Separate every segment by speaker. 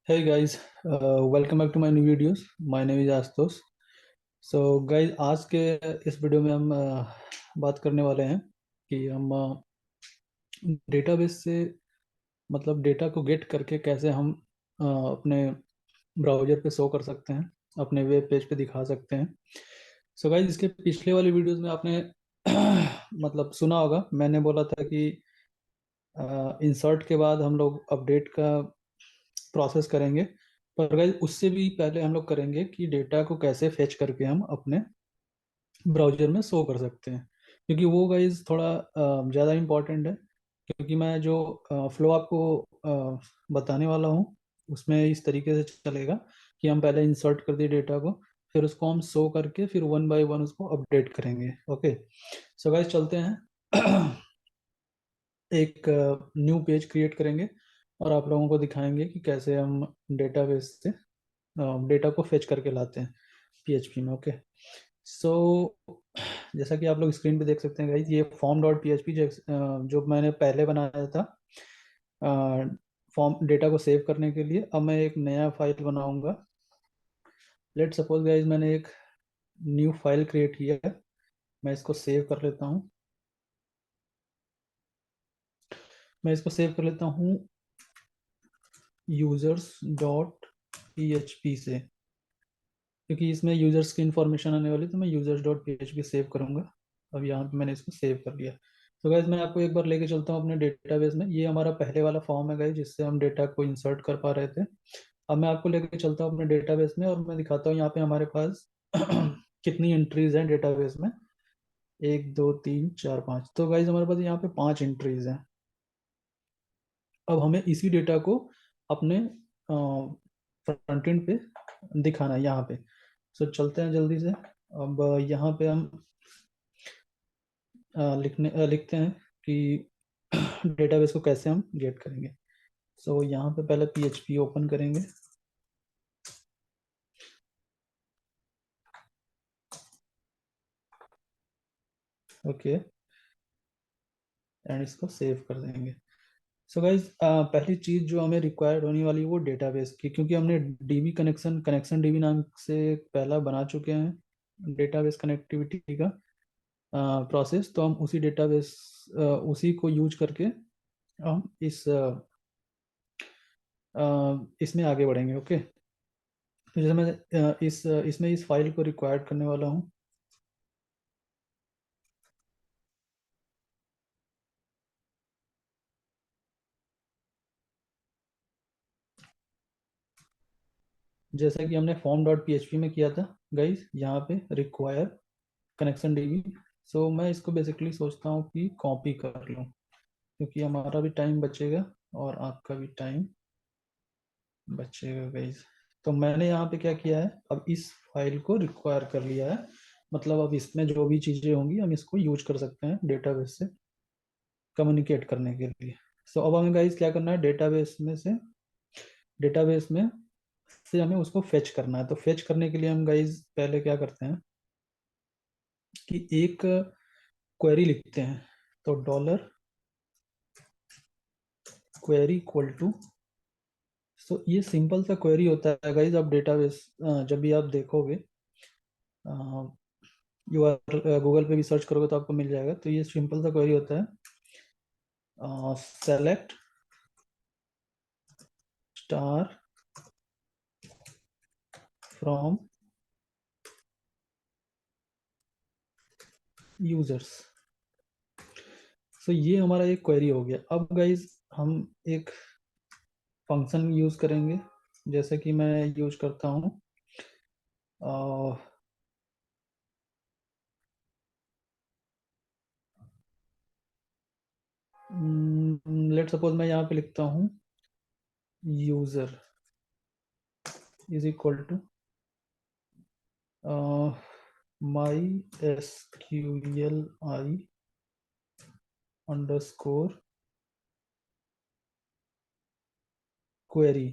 Speaker 1: Hey guys, welcome back to my new videos. My name is Ashutosh. So guys, आज के इस video में हम बात करने वाले हैं कि हम डेटाबेस से मतलब डेटा को गेट करके कैसे हम अपने ब्राउज़र पे शो कर सकते हैं, अपने वेब पेज पे दिखा सकते हैं. सो गाइज, इसके पिछले वाली वीडियोस में आपने मतलब सुना होगा, मैंने बोला था कि इंसर्ट के बाद हम लोग अपडेट का प्रोसेस करेंगे. पर गाइज, उससे भी पहले हम लोग करेंगे कि डेटा को कैसे फेच करके हम अपने ब्राउज़र में शो कर सकते हैं, क्योंकि वो गाइज थोड़ा ज़्यादा इम्पोर्टेंट है. क्योंकि मैं जो फ्लो आपको बताने वाला हूँ उसमें इस तरीके से चलेगा कि हम पहले इंसर्ट कर दिए डेटा को, फिर उसको हम शो करके फिर वन बाय वन उसको अपडेट करेंगे. ओके, सो गाइज चलते हैं. एक न्यू पेज क्रिएट करेंगे और आप लोगों को दिखाएंगे कि कैसे हम डेटाबेस से डेटा को फेच करके लाते हैं पीएचपी में. ओके, सो जैसा कि आप लोग स्क्रीन पे देख सकते हैं गाइज, ये फॉर्म डॉट पीएचपी जो मैंने पहले बनाया था फॉर्म डेटा को सेव करने के लिए. अब मैं एक नया फाइल बनाऊंगा. लेट सपोज गाइज, मैंने एक न्यू फाइल क्रिएट किया है. मैं इसको सेव कर लेता हूँ. मैं इसको सेव कर लेता हूँ यूजर्स डॉट पी से, क्योंकि इसमें यूजर्स की इंफॉर्मेशन आने वाली, तो मैं यूजर्स डॉट पी सेव करूंगा. अब यहाँ पे मैंने इसको सेव कर लिया. तो गाइज, मैं आपको एक बार लेके चलता हूँ अपने डेटाबेस में. ये हमारा पहले वाला फॉर्म है गाइज, जिससे हम डेटा को इंसर्ट कर पा रहे थे. अब मैं आपको लेके चलता हूँ अपने डेटाबेस में और मैं दिखाता हूँ यहाँ पे हमारे पास कितनी एंट्रीज हैं डेटाबेस में. एक, दो, तीन, चार, पाँच. तो गाइज, हमारे पास यहाँ पे पांच एंट्रीज हैं. अब हमें इसी डेटा को अपने फ्रंट एंड पे दिखाना है यहाँ पे. सो चलते हैं जल्दी से. अब यहाँ पे हम लिखते हैं कि डेटाबेस को कैसे हम गेट करेंगे. सो यहाँ पे पहले पीएचपी ओपन करेंगे. ओके, एंड इसको सेव कर देंगे. सो गाइज, पहली चीज जो हमें रिक्वायर्ड होने वाली है वो डेटाबेस की, क्योंकि हमने डीबी कनेक्शन कनेक्शन डीबी नाम से पहला बना चुके हैं डेटाबेस कनेक्टिविटी का प्रोसेस. तो हम उसी डेटाबेस उसी को यूज करके हम इसमें आगे बढ़ेंगे. ओके, तो जैसे मैं इसमें इस फाइल को रिक्वायर्ड करने वाला हूँ. जैसा कि हमने फॉर्म डॉट पीएचपी में किया था गाइस, यहाँ पे रिक्वायर कनेक्शन डीबी. सो मैं इसको बेसिकली सोचता हूँ कि कॉपी कर लूँ, क्योंकि हमारा भी टाइम बचेगा और आपका भी टाइम बचेगा गाइस. तो मैंने यहाँ पे क्या किया है, अब इस फाइल को रिक्वायर कर लिया है. मतलब अब इसमें जो भी चीज़ें होंगी हम इसको यूज कर सकते हैं डेटाबेस से कम्युनिकेट करने के लिए. सो अब हमें गाइस क्या करना है, डेटाबेस में से हमें उसको फेच करना है. तो फेच करने के लिए हम गाइस पहले क्या करते हैं कि एक क्वेरी लिखते हैं. तो डॉलर क्वेरी इक्वल टू. सो ये सिंपल सा क्वेरी होता है गाइज. आप डेटाबेस जब भी आप देखोगे, यू आर गूगल पे भी सर्च करोगे तो आपको मिल जाएगा. तो ये सिंपल सा क्वेरी होता है. Select star from users. So ये हमारा एक क्वेरी हो गया. अब गाइज, हम एक फंक्शन यूज करेंगे, जैसे कि मैं यूज करता हूँ. लेट सपोज मैं यहाँ पे लिखता हूँ user is equal to my SQL I underscore query.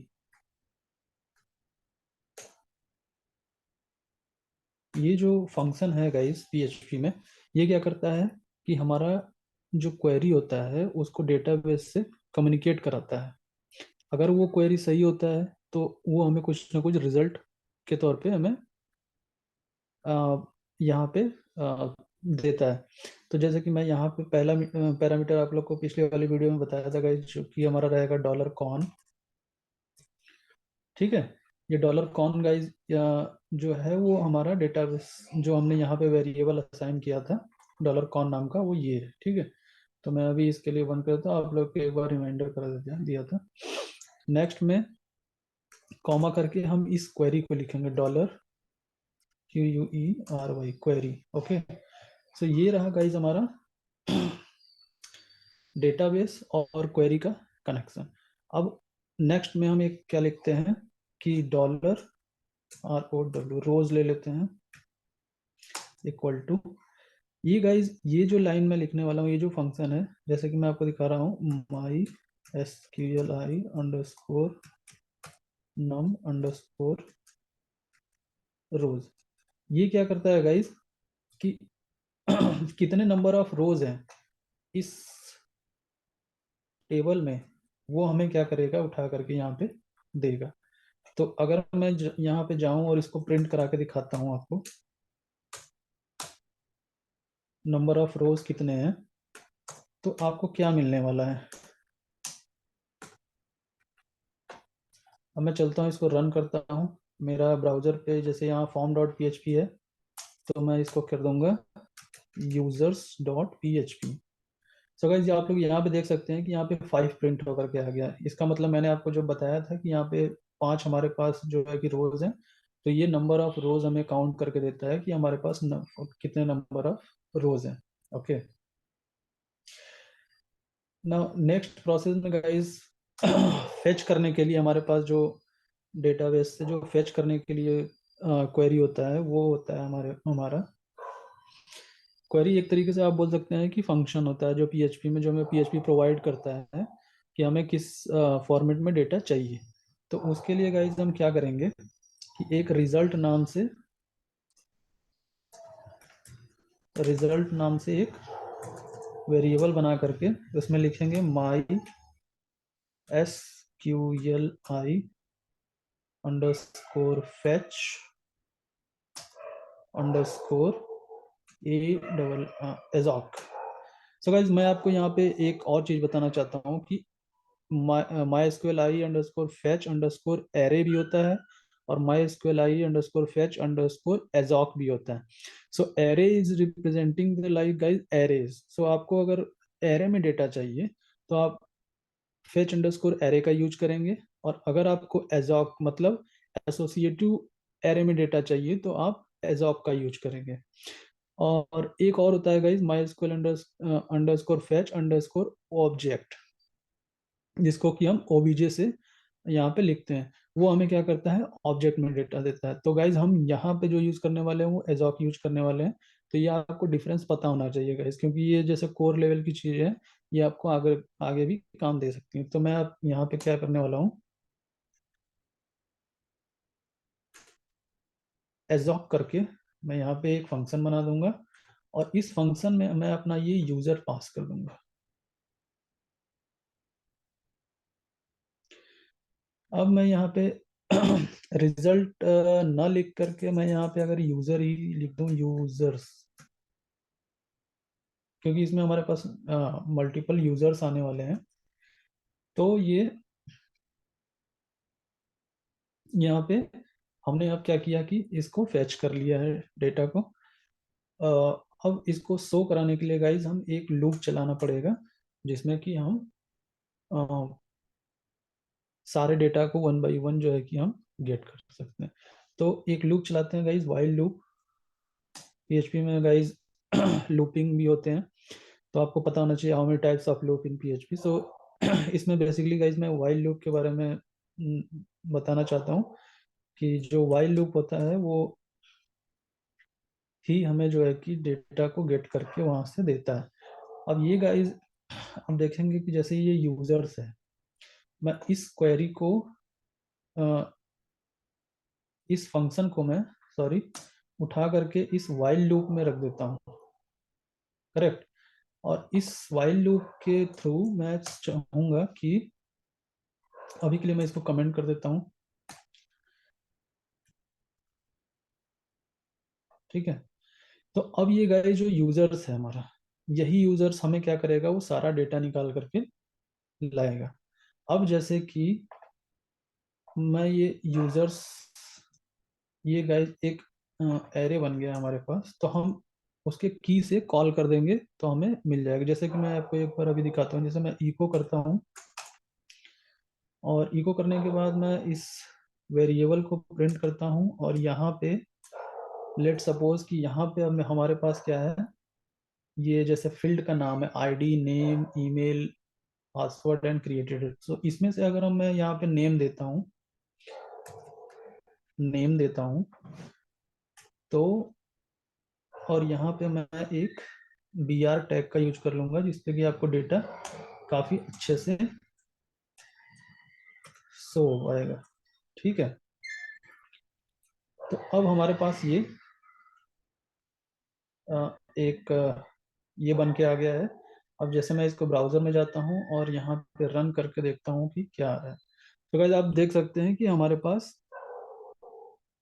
Speaker 1: ये जो फंक्शन है गाइस पीएचपी में, ये क्या करता है कि हमारा जो क्वेरी होता है उसको डेटाबेस से कम्युनिकेट कराता है. अगर वो क्वेरी सही होता है तो वो हमें कुछ ना कुछ रिजल्ट के तौर पे हमें यहाँ पे देता है। तो जैसे कि मैं यहाँ पे पहला पैरामीटर आप लोग को पिछले वाली वीडियो में बताया था गाइस, जो कि हमारा रहेगा डॉलर कॉन। ठीक है, ये डॉलर कॉन गाइस जो है वो हमारा डेटाबेस जो हमने यहाँ पे वेरिएबल असाइन किया था डॉलर कॉन नाम का, वो ये है। ठीक है, तो मैं अभी इसके लिए बंद करता हूँ, आप लोग को एक बार रिमाइंडर कर दिया था। नेक्स्ट में कॉमा करके हम इस क्वेरी को लिखेंगे, डॉलर QUERY क्वेरी। ओके, सो ये रहा गाइज हमारा डेटाबेस और क्वेरी का कनेक्शन। अब नेक्स्ट में हम एक क्या लिखते हैं कि डॉलर ROW रोज ले लेते हैं, इक्वल टू ये गाइज, ये जो लाइन में लिखने वाला हूँ, ये जो फंक्शन है, जैसे कि मैं आपको दिखा रहा हूँ, माई SQLi अंडरस्कोर नम अंडरस्कोर रोज, ये क्या करता है गाइज कि कितने नंबर ऑफ रोज हैं इस टेबल में, वो हमें क्या करेगा, उठा करके यहाँ पे देगा। तो अगर मैं यहाँ पे जाऊं और इसको प्रिंट करा के दिखाता हूँ आपको, नंबर ऑफ रोज कितने हैं, तो आपको क्या मिलने वाला है। अब मैं चलता हूँ, इसको रन करता हूँ मेरा ब्राउजर पे, जैसे यहाँ form.php है, तो मैं इसको कर दूंगा users.php। सो गाइस आप लोग यहाँ पे देख सकते हैं कि यहाँ पे 5 प्रिंट होकर के आ गया। इसका मतलब मैंने आपको जो बताया था कि यहाँ पे 5 हमारे पास जो है कि रोज हैं, तो ये नंबर ऑफ रोज हमें काउंट करके देता है कि हमारे पास कितने नंबर ऑफ रोज हैं। ओके, नाउ नेक्स्ट प्रोसेस में गाइस फेच करने के लिए हमारे पास जो डेटाबेस से जो फेच करने के लिए क्वेरी होता है, वो होता है हमारा क्वेरी। एक तरीके से आप बोल सकते हैं कि फंक्शन होता है जो पीएचपी में, जो हमें पीएचपी प्रोवाइड करता है कि हमें किस फॉर्मेट में डेटा चाहिए। तो उसके लिए गाइज हम क्या करेंगे कि एक रिजल्ट नाम से एक वेरिएबल बना करके उसमें लिखेंगे my SQLi underscore fetch underscore assoc. So guys मैं आपको यहाँ पे एक और चीज बताना चाहता हूँ कि my SQL I underscore fetch underscore array भी होता है, और my SQL I underscore fetch underscore assoc भी होता है। So array is representing the like guys arrays. So आपको अगर एरे में डेटा चाहिए तो आप फेच अंडरस्कोर एरे का यूज करेंगे, और अगर आपको एजॉक मतलब एसोसिएटिव एरे में डेटा चाहिए तो आप एजॉक का यूज करेंगे। और एक और होता है guys my SQL underscore fetch underscore object, जिसको कि हम ओबीजे से यहाँ पे लिखते हैं। वो हमें क्या करता है, ऑब्जेक्ट में डेटा देता है। तो गाइज हम यहाँ पे जो यूज करने वाले हैं वो एजॉक यूज करने वाले हैं। तो ये आपको डिफरेंस पता होना चाहिए गाइज, क्योंकि ये जैसे कोर लेवल की चीज है, ये आपको आगे आगे भी काम दे सकती है। तो मैं अब यहाँ पे क्या करने वाला हूँ, एजॉक करके मैं यहाँ पे एक फंक्शन बना दूंगा, और इस फंक्शन में मैं अपना ये यूजर पास कर दूंगा। अब मैं यहाँ पे रिजल्ट ना लिख करके मैं यहाँ पे अगर यूजर ही लिख दूं, यूजर्स, क्योंकि इसमें हमारे पास मल्टीपल यूजर्स आने वाले हैं। तो ये यहाँ पे हमने अब क्या किया कि इसको फैच कर लिया है डेटा को। अब इसको शो कराने के लिए गाइज हम एक लूप चलाना पड़ेगा, जिसमें कि हम अ, सारे डेटा को वन बाय वन जो है कि हम गेट कर सकते हैं। तो एक लूप चलाते हैं गाइज, वाइल लूप। पीएचपी में गाइज लूपिंग भी होते हैं, तो आपको पता होना चाहिए how many types of loop in PHP. So इसमें बेसिकली गाइज मैं वाइल लूप के बारे में बताना चाहता हूँ कि जो वाइल लूप होता है वो ही हमें जो है कि डेटा को गेट करके वहां से देता है। अब ये गाइज हम देखेंगे कि जैसे ये यूजर्स है, मैं इस क्वेरी को इस फंक्शन को मैं सॉरी उठा करके इस वाइल लूप में रख देता हूँ। करेक्ट, और इस वाइल लूप के थ्रू मैं चाहूंगा कि अभी के लिए मैं इसको कमेंट कर देता हूँ ठीक है। तो अब ये गाइस जो यूजर्स है हमारा, यही यूजर्स हमें क्या करेगा, वो सारा डेटा निकाल करके लाएगा। अब जैसे कि मैं ये यूजर्स, ये गाइस एक एरे बन गया हमारे पास, तो हम उसके की से कॉल कर देंगे तो हमें मिल जाएगा। जैसे कि मैं आपको एक बार अभी दिखाता हूँ, जैसे मैं इको करता हूँ, और इको करने के बाद मैं इस वेरिएबल को प्रिंट करता हूँ, और यहाँ पे लेट सपोज कि यहाँ पे अब हमारे पास क्या है, ये जैसे फील्ड का नाम है ID, name, email, password and created. So इसमें से अगर हम, मैं यहाँ पे नेम देता हूँ, नेम देता हूँ, तो और यहाँ पे मैं एक बी आर टैग का यूज कर लूंगा, जिससे कि आपको डेटा काफी अच्छे से शो आएगा। ठीक है। तो अब हमारे पास ये एक ये बन के आ गया है। अब जैसे मैं इसको ब्राउजर में जाता हूँ और यहाँ पे रन करके देखता हूँ कि क्या आ रहा है, तो गाइस आप देख सकते हैं कि हमारे पास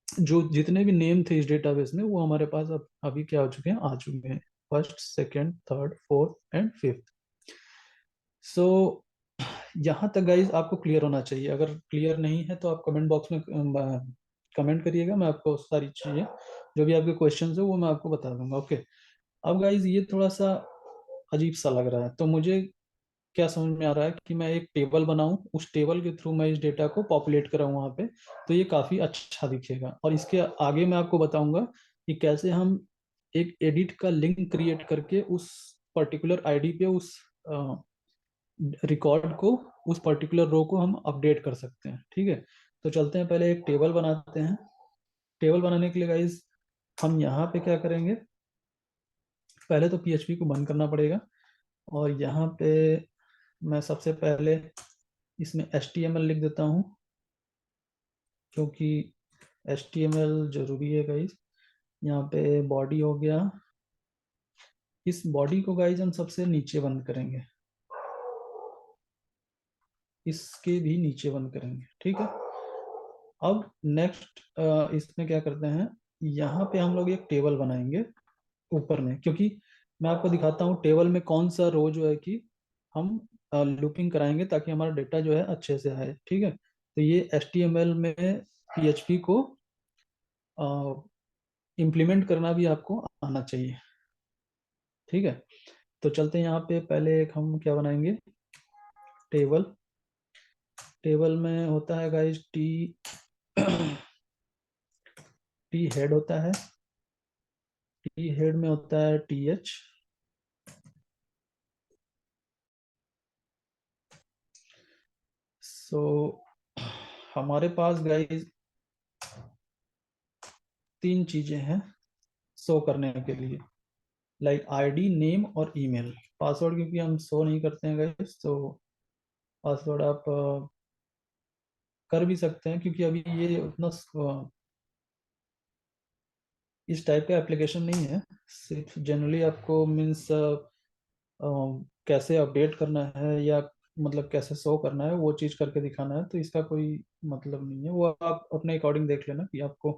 Speaker 1: जो जितने भी नेम थे इस डेटाबेस में, वो हमारे पास अब अभी क्या हो चुके हैं, आ चुके हैं, first, second, third, fourth and fifth. So यहाँ तक गाइज आपको क्लियर होना चाहिए। अगर क्लियर नहीं है तो आप कमेंट बॉक्स में कमेंट करिएगा, मैं आपको सारी चीज़ें, जो भी आपके क्वेश्चंस है वो मैं आपको बता दूंगा। ओके। अब गाइज ये थोड़ा सा अजीब सा लग रहा है, तो मुझे क्या समझ में आ रहा है कि मैं एक टेबल बनाऊं, उस टेबल के थ्रू मैं इस डेटा को पॉपुलेट कराऊं वहाँ पे, तो ये काफ़ी अच्छा दिखेगा। और इसके आगे मैं आपको बताऊंगा कि कैसे हम एक एडिट का लिंक क्रिएट करके उस पर्टिकुलर आईडी पे उस रिकॉर्ड को, उस पर्टिकुलर रो को हम अपडेट कर सकते हैं। ठीक है। तो चलते हैं, पहले एक टेबल बनाते हैं। टेबल बनाने के लिए गाइज हम यहाँ पे क्या करेंगे, पहले तो पीएचपी को बंद करना पड़ेगा, और यहाँ पे मैं सबसे पहले इसमें HTML लिख देता हूँ, क्योंकि HTML जरूरी है गाइज। यहाँ पे बॉडी हो गया, इस बॉडी को गाइज हम सबसे नीचे बंद करेंगे, इसके भी नीचे बंद करेंगे। ठीक है। अब नेक्स्ट इसमें क्या करते हैं, यहाँ पे हम लोग एक टेबल बनाएंगे ऊपर में, क्योंकि मैं आपको दिखाता हूँ टेबल में कौन सा रो जो है कि हम लूपिंग कराएंगे, ताकि हमारा डेटा जो है अच्छे से आए। ठीक है। तो ये HTML में PHP को इम्प्लीमेंट करना भी आपको आना चाहिए। ठीक है। तो चलते हैं, यहाँ पे पहले एक हम क्या बनाएंगे, टेबल। टेबल में होता है गाइस टी टी हेड होता है, टी हेड में होता है TH। सो हमारे पास गाइस तीन चीजें हैं शो करने के लिए, लाइक आईडी, नेम और ईमेल। पासवर्ड क्योंकि हम शो नहीं करते हैं गाइस, तो पासवर्ड आप कर भी सकते हैं, क्योंकि अभी ये उतना इस टाइप का एप्लीकेशन नहीं है। सिर्फ जनरली आपको मीन्स कैसे अपडेट करना है, या मतलब कैसे शो करना है, वो चीज़ करके दिखाना है। तो इसका कोई मतलब नहीं है, वो आप अपने अकॉर्डिंग देख लेना कि आपको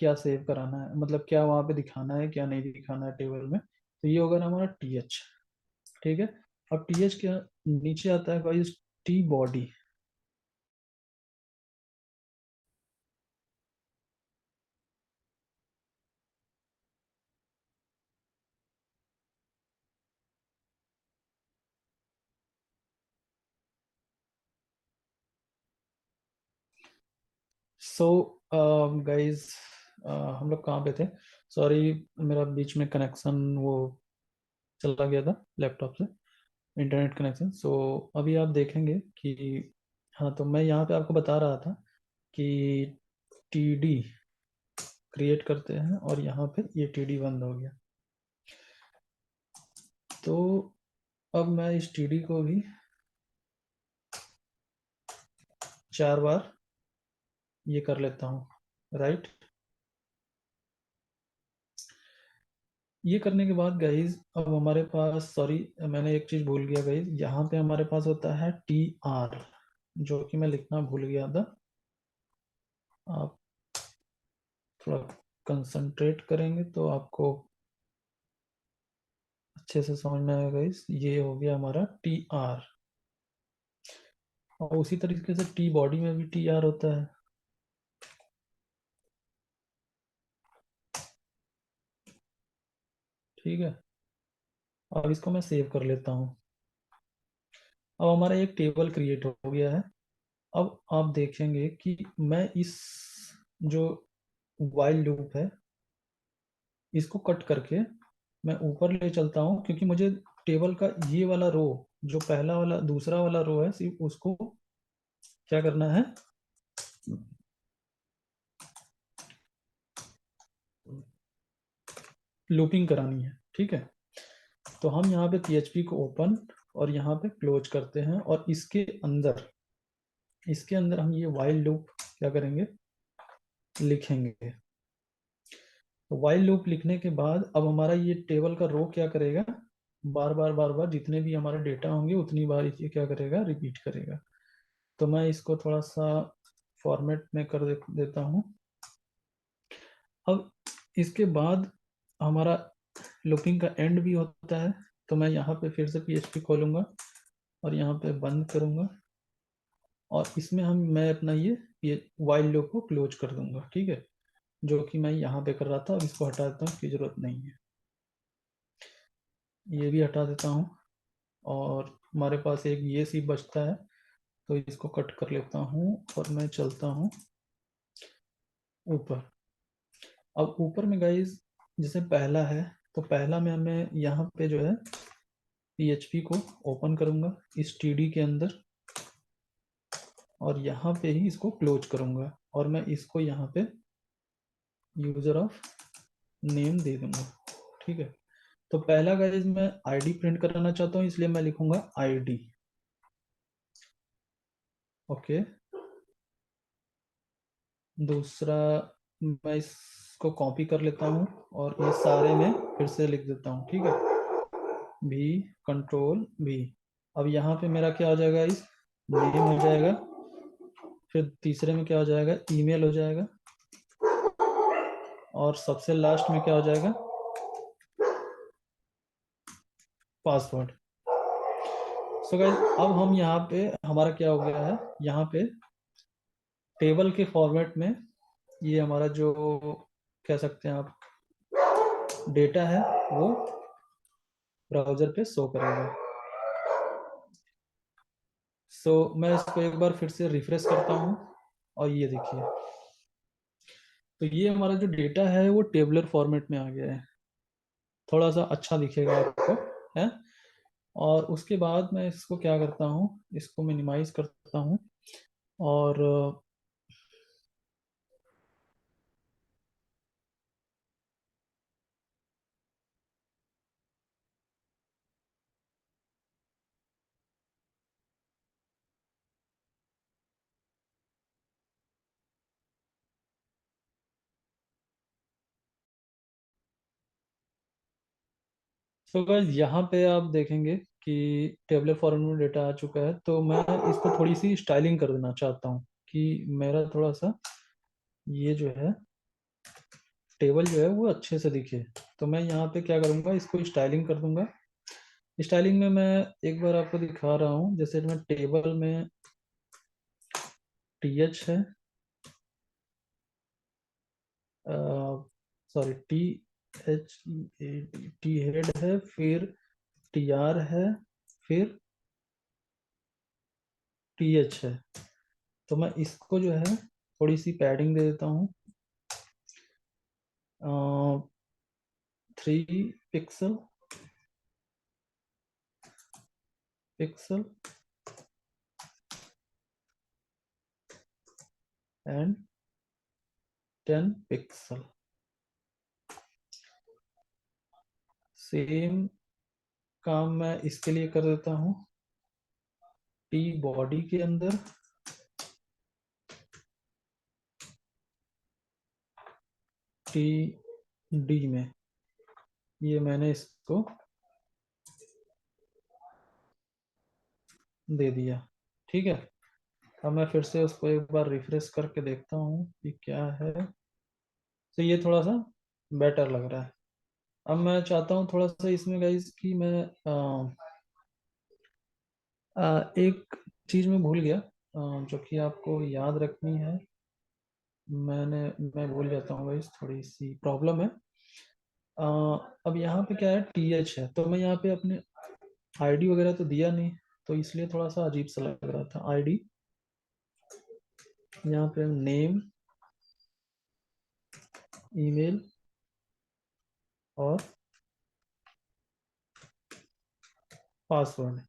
Speaker 1: क्या सेव कराना है, मतलब क्या वहाँ पे दिखाना है, क्या नहीं दिखाना है टेबल में। तो ये होगा ना हमारा TH। ठीक है। अब TH के नीचे आता है guys T body. So guys हम लोग कहाँ पे थे, सॉरी, मेरा बीच में कनेक्शन वो चला गया था लैपटॉप से, इंटरनेट कनेक्शन। सो अभी आप देखेंगे कि, हाँ, तो मैं यहाँ पे आपको बता रहा था कि TD क्रिएट करते हैं, और यहाँ पे ये TD बंद हो गया। तो अब मैं इस TD को भी 4 बार ये कर लेता हूँ, राइट। ये करने के बाद गाइज अब हमारे पास, सॉरी मैंने एक चीज़ भूल गया गाइज, यहाँ पे हमारे पास होता है TR, जो कि मैं लिखना भूल गया था। आप थोड़ा कंसंट्रेट करेंगे तो आपको अच्छे से समझ में आएगा गाइस। ये हो गया हमारा टी आर, और उसी तरीके से टी बॉडी में भी टी आर होता है। ठीक है, अब इसको मैं सेव कर लेता हूँ। अब हमारा एक टेबल क्रिएट हो गया है। अब आप देखेंगे कि मैं इस जो वाइल लूप है इसको कट करके मैं ऊपर ले चलता हूँ, क्योंकि मुझे टेबल का ये वाला रो, जो पहला वाला दूसरा वाला रो है, सिर्फ उसको क्या करना है, लूपिंग करानी है। ठीक है, तो हम यहाँ पे PHP को ओपन और यहाँ पे क्लोज करते हैं, और इसके अंदर हम ये वाइल लूप क्या करेंगे, लिखेंगे। तो वाइल लूप लिखने के बाद अब हमारा ये टेबल का रो क्या करेगा, बार बार बार बार जितने भी हमारे डेटा होंगे उतनी बार ये क्या करेगा, रिपीट करेगा। तो मैं इसको थोड़ा सा फॉर्मेट में कर देता हूँ। अब इसके बाद हमारा लूपिंग का एंड भी होता है। तो मैं यहाँ पे फिर से PHP खोलूँगा और यहाँ पे बंद करूँगा, और इसमें मैं अपना ये वाइल लूप को क्लोज कर दूंगा। ठीक है, जो कि मैं यहाँ पे कर रहा था, अब इसको हटा देता हूँ, इसकी ज़रूरत नहीं है। ये भी हटा देता हूँ, और हमारे पास एक ये सी बचता है, तो इसको कट कर लेता हूँ और मैं चलता हूँ ऊपर। अब ऊपर में गाइज जैसे पहला है, तो पहला में हमें यहाँ पे जो है PHP को ओपन करूँगा इस TD के अंदर, और यहाँ पे ही इसको क्लोज करूँगा, और मैं इसको यहाँ पे यूजर ऑफ नेम दे दूंगा। ठीक है, तो पहला गाइज मैं आईडी प्रिंट कराना चाहता हूँ, इसलिए मैं लिखूंगा आईडी। ओके, दूसरा मैं इसको कॉपी कर लेता हूँ और ये सारे में फिर से लिख देता हूँ। ठीक है, भी, कंट्रोल भी। अब यहाँ पे मेरा क्या हो जाएगा, इस नेम हो जाएगा, फिर तीसरे में क्या हो जाएगा, ईमेल हो जाएगा, और सबसे लास्ट में क्या हो जाएगा, पासवर्ड। सो गाइस अब हम यहाँ पे हमारा क्या हो गया है, यहाँ पे टेबल के फॉर्मेट में ये हमारा जो कह सकते हैं आप डेटा है वो ब्राउजर पे शो करेगा। सो मैं इसको एक बार फिर से रिफ्रेश करता हूँ, और ये देखिए, तो ये हमारा जो डेटा है वो टेबलर फॉर्मेट में आ गया है, थोड़ा सा अच्छा दिखेगा आपको, है। और उसके बाद मैं इसको क्या करता हूँ, इसको मिनिमाइज करता हूँ, और तो गाइस यहाँ पे आप देखेंगे कि टेबलर फॉर्मेट में डेटा आ चुका है। तो मैं इसको थोड़ी सी स्टाइलिंग कर देना चाहता हूँ कि मेरा थोड़ा सा ये जो है टेबल जो है वो अच्छे से दिखे। तो मैं यहाँ पे क्या करूँगा, इसको स्टाइलिंग कर दूंगा। स्टाइलिंग में मैं एक बार आपको दिखा रहा हूँ, जैसे मैं टेबल में TH है, सॉरी टी हेड है, फिर TR है, फिर TH है। तो मैं इसको जो है थोड़ी सी पैडिंग दे देता हूँ, 3 pixel pixel and 10 pixel. Same काम मैं इसके लिए कर देता हूँ टी बॉडी के अंदर, TD में। ये मैंने इसको दे दिया। ठीक है, अब मैं फिर से उसको एक बार रिफ्रेश करके देखता हूँ कि क्या है। तो ये थोड़ा सा बेटर लग रहा है। अब मैं चाहता हूँ थोड़ा सा इसमें गाइस कि मैं एक चीज़ मैं भूल गया, जो कि आपको याद रखनी है। मैं भूल जाता हूँ गाइस, थोड़ी सी प्रॉब्लम है। अ, अब यहाँ पे क्या है, TH है, तो मैं यहाँ पे अपने आईडी वगैरह तो दिया नहीं, तो इसलिए थोड़ा सा अजीब सा लग रहा था। आईडी, यहाँ पे नेम, ईमेल और पासवर्ड।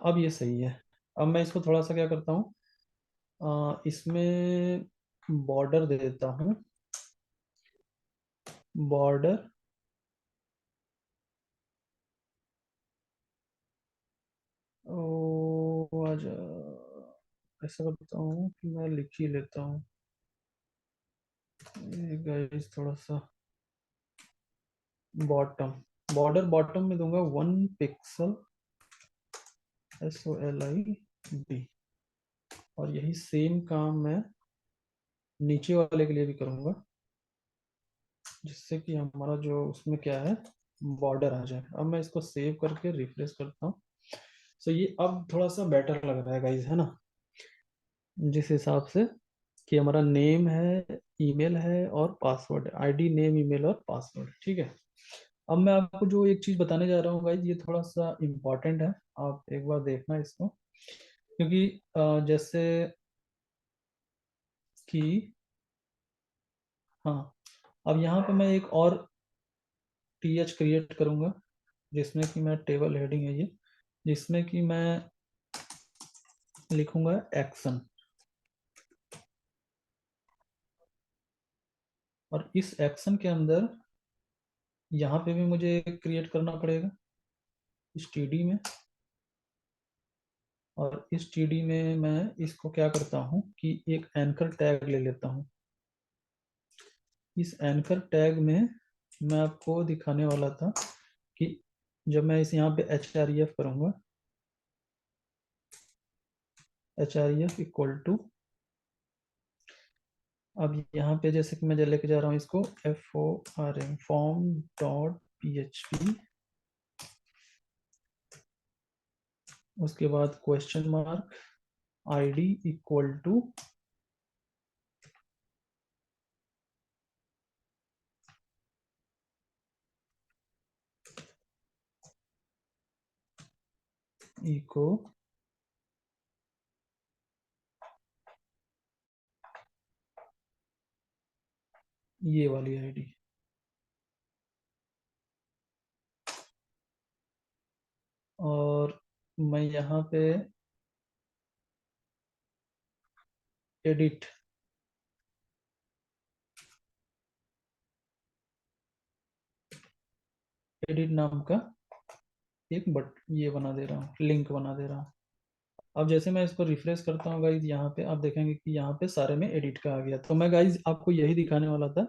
Speaker 1: अब ये सही है। अब मैं इसको थोड़ा सा क्या करता हूँ, इसमें बॉर्डर दे देता हूँ। बॉर्डर, ओ आज ऐसा करता हूँ कि मैं लिख ही लेता हूँ। गाइस थोड़ा सा बॉटम, बॉर्डर बॉटम में दूंगा 1 पिक्सल, SOLID। और यही सेम काम मैं नीचे वाले के लिए भी करूंगा, जिससे कि हमारा जो उसमें क्या है, बॉर्डर आ जाए। अब मैं इसको सेव करके रिफ्रेश करता हूँ। सो ये अब थोड़ा सा बेटर लग रहा है गाइज, है ना, जिस हिसाब से कि हमारा नेम है, ईमेल है और पासवर्ड है। आईडी, नेम, ईमेल और पासवर्ड, ठीक है। अब मैं आपको जो एक चीज बताने जा रहा हूँ गाइज, ये थोड़ा सा इम्पोर्टेंट है, आप एक बार देखना इसको। क्योंकि जैसे कि, हाँ, अब यहाँ पे मैं एक और TH क्रिएट करूंगा, जिसमें कि मैं टेबल हेडिंग है ये, जिसमें कि मैं लिखूंगा एक्शन। और इस एक्शन के अंदर यहाँ पे भी मुझे क्रिएट करना पड़ेगा इस TD में। और इस TD में मैं इसको क्या करता हूँ कि एक एंकर टैग ले लेता हूँ। इस एंकर टैग में मैं आपको दिखाने वाला था कि जब मैं इस यहाँ पे href करूँगा, href इक्वल टू, अब यहाँ पे जैसे कि मैं जो लेके जा रहा हूँ इसको form फॉर्म डॉट php, उसके बाद question mark, id equal to, echo ये वाली आईडी। और मैं यहाँ पे एडिट, एडिट नाम का एक बट ये बना दे रहा हूँ, लिंक बना दे रहा हूँ। अब जैसे मैं इसको रिफ्रेश करता हूँ गाइज, यहाँ पे आप देखेंगे कि यहाँ पे सारे में एडिट का आ गया। तो मैं गाइज आपको यही दिखाने वाला था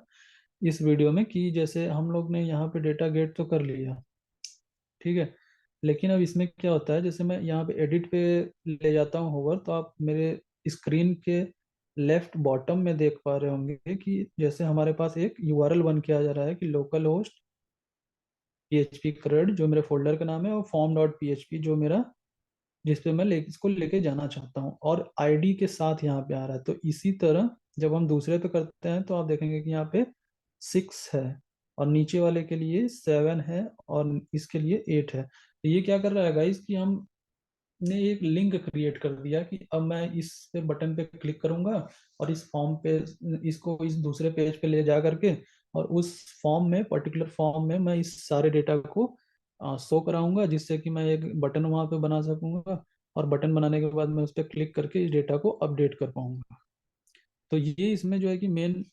Speaker 1: इस वीडियो में कि जैसे हम लोग ने यहाँ पे डेटा गेट तो कर लिया, ठीक है, लेकिन अब इसमें क्या होता है, जैसे मैं यहाँ पे एडिट पे ले जाता हूँ होवर, तो आप मेरे स्क्रीन के लेफ्ट बॉटम में देख पा रहे होंगे कि जैसे हमारे पास एक URL बन के आ जा रहा है कि लोकल होस्ट PHP क्रेड, जो मेरे फोल्डर का नाम है, और फॉर्म डॉट PHP जो मेरा, जिस पे मैं इसको लेके जाना चाहता हूँ, और आईडी के साथ यहाँ पे आ रहा है। तो इसी तरह जब हम दूसरे पे करते हैं तो आप देखेंगे कि यहाँ पे 6 है, और नीचे वाले के लिए 7 है, और इसके लिए 8 है। तो ये क्या कर रहा है गाइस कि हम ने एक लिंक क्रिएट कर दिया कि अब मैं इस पे बटन पे क्लिक करूंगा और इस फॉर्म पे, इसको इस दूसरे पेज पे ले जा करके, और उस फॉर्म में, पर्टिकुलर फॉर्म में मैं इस सारे डेटा को शो कराऊंगा, जिससे कि मैं एक बटन वहां पे बना सकूंगा, और बटन बनाने के बाद मैं उस पर क्लिक करके इस डेटा को अपडेट कर पाऊंगा। तो ये इसमें जो है कि मेन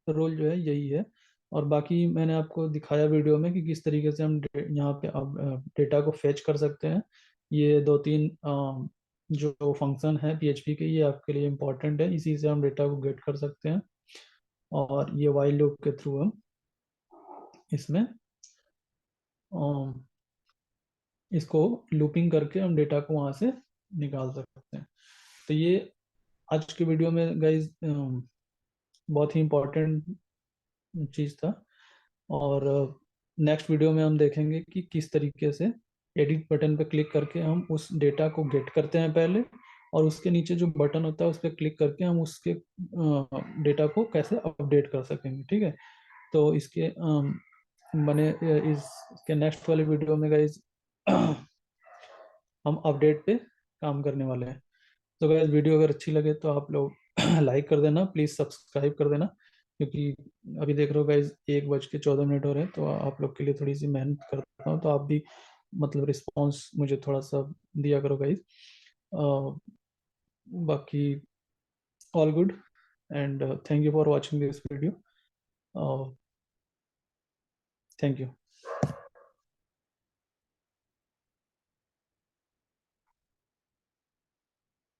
Speaker 1: रोल जो है यही है। और बाकी मैंने आपको दिखाया वीडियो में कि किस तरीके से हम यहाँ पे अब डेटा को फेच कर सकते हैं। ये 2-3 जो फंक्शन है PHP के, ये आपके लिए इम्पोर्टेंट है, इसी से हम डेटा को गेट कर सकते हैं। और ये वाइल लूप के थ्रू हम इसमें अम, इसको लूपिंग करके हम डेटा को वहां से निकाल सकते हैं। तो ये आज की वीडियो में गाइज बहुत ही इम्पोर्टेंट चीज़ था। और नेक्स्ट वीडियो में हम देखेंगे कि किस तरीके से एडिट बटन पर क्लिक करके हम उस डेटा को गेट करते हैं पहले, और उसके नीचे जो बटन होता है उस पर क्लिक करके हम उसके डेटा को कैसे अपडेट कर सकेंगे। ठीक है, तो इसके बने इसके नेक्स्ट वाले वीडियो में गाइज हम अपडेट पे काम करने वाले हैं। तो गाइज वीडियो अगर अच्छी लगे तो आप लोग लाइक कर देना, प्लीज़ सब्सक्राइब कर देना, क्योंकि अभी देख रहे हो गाइज 1:14 हो रहे हैं, तो आप लोग के लिए थोड़ी सी मेहनत करता हूँ, तो आप भी मतलब रिस्पॉन्स मुझे थोड़ा सा दिया करो गाइज। बाकी all good, and thank you for watching this video. Thank you.